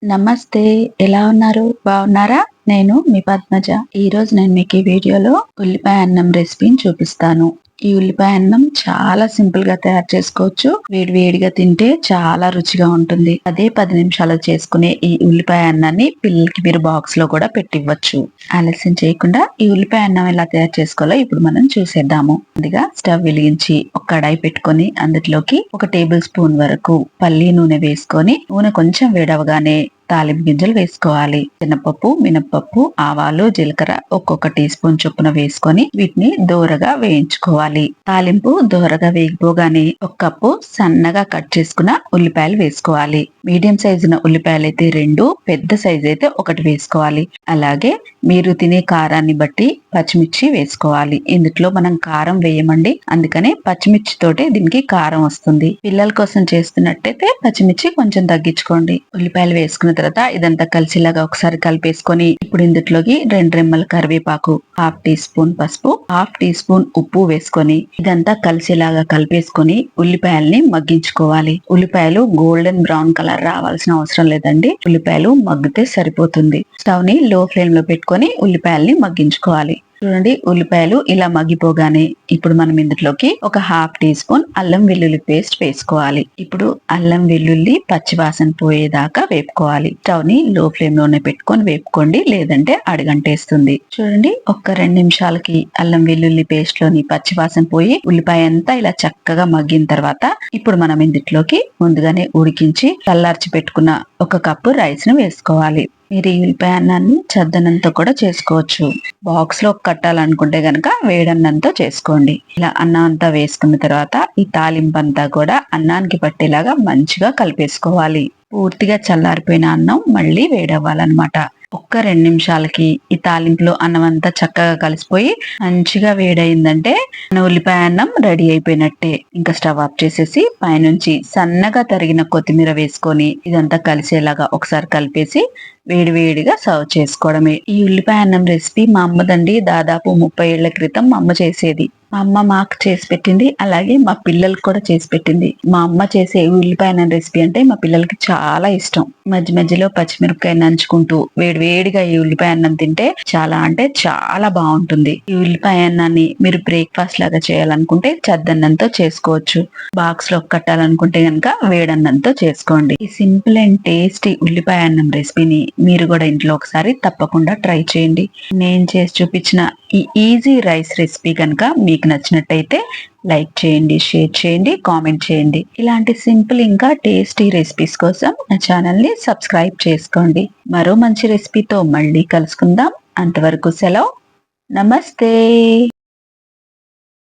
నమస్తే. ఎలా ఉన్నారు? బాగున్నారా? నేను మీ పద్మజ. ఈరోజు నేను మీకు ఈ వీడియోలో ఉల్లిపాయ అన్నం రెసిపీని చూపిస్తాను. ఈ ఉల్లిపాయ అన్నం చాలా సింపుల్ గా తయారు చేసుకోవచ్చు. వేడి వేడిగా తింటే చాలా రుచిగా ఉంటుంది. అదే 10 నిమిషాలు చేసుకునే ఈ ఉల్లిపాయ అన్నాన్ని పిల్లలకి మీరు బాక్స్ లో కూడా పెట్టివ్వచ్చు. ఆలస్యం చేయకుండా ఈ ఉల్లిపాయ అన్నం ఎలా తయారు చేసుకోవాలో ఇప్పుడు మనం చూసేద్దాము. ముందుగా స్టవ్ వెలిగించి ఒక కడాయి పెట్టుకొని అందులోకి 1 టేబుల్ స్పూన్ వరకు పల్లి నూనె వేసుకొని నూనె కొంచెం వేడవగానే తాలింపు గింజలు వేసుకోవాలి. శనగపప్పు, మినపప్పు, ఆవాలు, జీలకర్ర ఒక్కొక్క టీ స్పూన్ చొప్పున వేసుకొని వీటిని దోరగా వేయించుకోవాలి. తాలింపు దోరగా వేగిపోగానే 1 కప్పు సన్నగా కట్ చేసుకున్న ఉల్లిపాయలు వేసుకోవాలి. మీడియం సైజున ఉల్లిపాయలు అయితే 2, పెద్ద సైజు అయితే 1 వేసుకోవాలి. అలాగే మీరు తినే కారాన్ని బట్టి పచ్చిమిర్చి వేసుకోవాలి. ఇందులో మనం కారం వేయమండి, అందుకనే పచ్చిమిర్చి తోటే దీనికి కారం వస్తుంది. పిల్లల కోసం చేస్తున్నట్టయితే పచ్చిమిర్చి కొంచెం తగ్గించుకోండి. ఉల్లిపాయలు వేసుకున్న తర్వాత ఇదంతా కలిసిలాగా ఒకసారి కలిపేసుకొని ఇప్పుడు ఇందులోకి 2 రెమ్మల కరివేపాకు, 1/2 టీ స్పూన్ పసుపు, 1/2 టీ స్పూన్ ఉప్పు వేసుకొని ఇదంతా కలిసిలాగా కలిపేసుకొని ఉల్లిపాయల్ని మగ్గించుకోవాలి. ఉల్లిపాయలు గోల్డెన్ బ్రౌన్ కలర్ రావాల్సిన అవసరం లేదండి. ఉల్లిపాయలు మగ్గితే సరిపోతుంది. స్టవ్ ని లో ఫ్లేమ్ లో పెట్టుకొని ఉల్లిపాయల్ని మగ్గించుకోవాలి. చూడండి, ఉల్లిపాయలు ఇలా మగ్గిపోగానే ఇప్పుడు మనం ఇందులోకి 1/2 టీ స్పూన్ అల్లం వెల్లుల్లి పేస్ట్ వేసుకోవాలి. ఇప్పుడు అల్లం వెల్లుల్లి పచ్చివాసన పోయేదాకా వేపుకోవాలి. స్టవ్ ని లో ఫ్లేమ్ లోనే పెట్టుకొని వేపుకోండి, లేదంటే అడుగంటేస్తుంది. చూడండి, 2 నిమిషాలకి అల్లం వెల్లుల్లి పేస్ట్ లోని పచ్చివాసన పోయి ఉల్లిపాయ అంతా ఇలా చక్కగా మగ్గిన తర్వాత ఇప్పుడు మనం ఇందులోకి ముందుగానే ఉడికించి చల్లార్చి పెట్టుకున్న 1 కప్పు రైస్ ను వేసుకోవాలి. మీరు ఈ ఉల్లిపాయ అన్నాన్ని చద్దనంతో కూడా చేసుకోవచ్చు. బాక్స్ లో కట్టాలనుకుంటే గనక వేడన్నంతో చేసుకోండి. ఇలా అన్నం అంతా వేసుకున్న తర్వాత ఈ తాలింపు అంతా కూడా అన్నానికి పట్టేలాగా మంచిగా కలిపేసుకోవాలి. పూర్తిగా చల్లారిపోయిన అన్నం మళ్ళీ వేడవ్వాలన్నమాట. 2 నిమిషాలకి ఈ తాలింపులో అన్నం అంతా చక్కగా కలిసిపోయి మంచిగా వేడైందంటే మన ఉల్లిపాయ అన్నం రెడీ అయిపోయినట్టే. ఇంకా స్టవ్ ఆఫ్ చేసేసి పైనుంచి సన్నగా తరిగిన కొత్తిమీర వేసుకొని ఇదంతా కలిసేలాగా ఒకసారి కలిపేసి వేడి వేడిగా సర్వ్ చేసుకోవడమే. ఈ ఉల్లిపాయ అన్నం రెసిపీ మా అమ్మదండి. దాదాపు 30 ఏళ్ల క్రితం మా అమ్మ చేసేది. మా అమ్మ మాకు చేసి పెట్టింది, అలాగే మా పిల్లలకు కూడా చేసి పెట్టింది. మా అమ్మ చేసే ఉల్లిపాయ అన్నం రెసిపీ అంటే మా పిల్లలకి చాలా ఇష్టం. మధ్య మధ్యలో పచ్చిమిరపకాయ నంచుకుంటూ వేడి వేడిగా ఈ ఉల్లిపాయ అన్నం తింటే చాలా అంటే చాలా బాగుంటుంది. ఈ ఉల్లిపాయ అన్నాన్ని మీరు బ్రేక్ఫాస్ట్ లాగా చేయాలనుకుంటే చద్దన్నంతో చేసుకోవచ్చు. బాక్స్ లో కట్టాలనుకుంటే గనక వేడన్నంతో చేసుకోండి. ఈ సింపుల్ అండ్ టేస్టీ ఉల్లిపాయ అన్నం రెసిపీని మీరు కూడా ఇంట్లో ఒకసారి తప్పకుండా ట్రై చేయండి. నేను చేసి చూపించిన ఈ ఈజీ రైస్ రెసిపీ కనుక మీకు నచ్చినట్టయితే లైక్ చేయండి, షేర్ చేయండి, కామెంట్ చేయండి. ఇలాంటి సింపుల్ ఇంకా టేస్టీ రెసిపీస్ కోసం నా ఛానల్ ని సబ్స్క్రైబ్ చేసుకోండి. మరో మంచి రెసిపీతో మళ్ళీ కలుసుకుందాం. అంతవరకు సెలవు. నమస్తే.